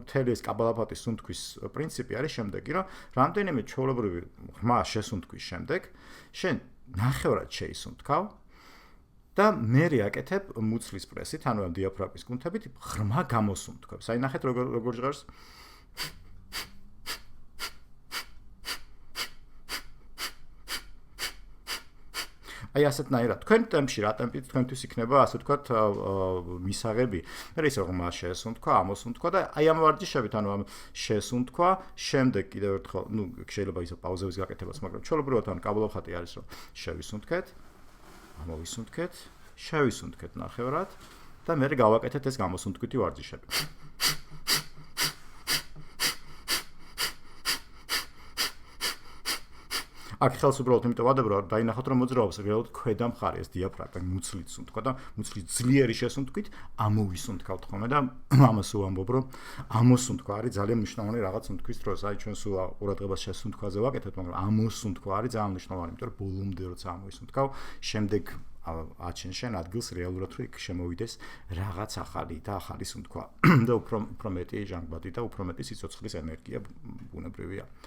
მთელი ეს კაბალაფატის სუნთქვის პრინციპი არის შემდეგი, რომ რამდენიმე ჩვეულებრივი ღრმა შესუნთქვის შემდეგ შენ ნახევრად შეისუნთქავ და მე აკეთებ მუცლის პრესით, ანუ ამ დიაფრაგმის კუნთებით ღრმა გამოსუნთქვებს. აი ნახეთ როგორ ჟღერს. აი ასეთნაირად თქვენ ტემპში რა ტემპით თქვენთვის იქნება ასე ვთქვათ მისაღები. მე ისე ღრმა შეესუნთქვა, ამოსუნთქვა და აი ამ ვარჯიშებით, ანუ ამ შეესუნთქვა, შემდეგ კიდევ ერთხელ, შეიძლება ისე პაუზების გაკეთებაც, მაგრამ ჩვეულებრივად ან კაბალაფატი არის, რომ შევისუნთქეთ, ამოვისუნთქეთ, შევისუნთქეთ ნახევრად და მე გავაკეთეთ ეს გამოსუნთქვითი ვარჯიშები. აქ ხელს უბრალოდ იმიტომ ვადებრო, რომ დაინახოთ, რომ მოძრაობს რეალურად ქვედა მხარე ეს დიაფრაგმა, მუცლით სუნთქვა და მუცლის ძლიერი შესუნთქვით ამოვისუნთქავთ ხოლმე და ამას ვამბობ, რომ ამოსუნთქვა არის ძალიან მნიშვნელოვანი რაღაც სუნთქვის დროს. აი ჩვენ სულ ყურადღებას შესუნთქვაზე ვაკეთებთ, მაგრამ ამოსუნთქვა არის ძალიან მნიშვნელოვანი, იმიტომ რომ ბოლომდე როცა ამოვისუნთქავ, შემდეგ აჩენ შენ ადგილს რეალურად რომ იქ შემოვიდეს რაღაც ახალი და ახალი სუნთქვა და უფრო მეტი ჟანგბადი და უფრო მეტი სიცოცხლის ენერგია ბუნებრივია.